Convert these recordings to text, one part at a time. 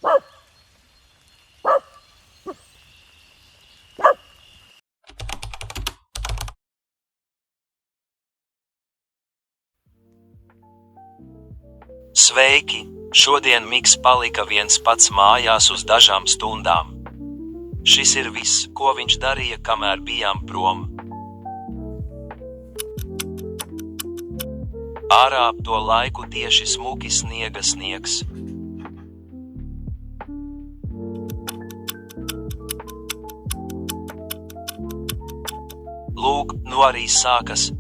Sveiki! Šodien Miks palika viens pats mājās uz dažām stundām. Šis ir viss, ko viņš darīja, kamēr bijām prom. Ārā ap to laiku tieši smuki sniega sniegs. Lūk, nu arī sākas.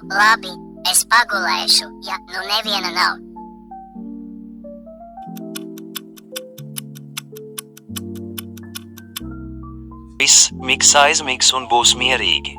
Labi, es pagulēšu, ja nu neviena nav. Viss, Miks aizmigs un būs mierīgi.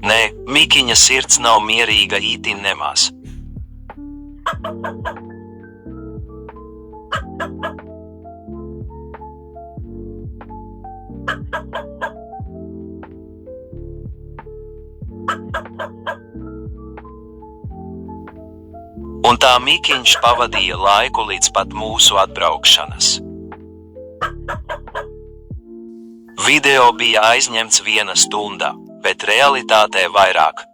Nē, Mikiņa sirds nav mierīga ītin nemaz. Un tā Mikiņš pavadīja laiku līdz pat mūsu atbraukšanas. Video bija aizņemts 1 stunda, bet realitātē vairāk.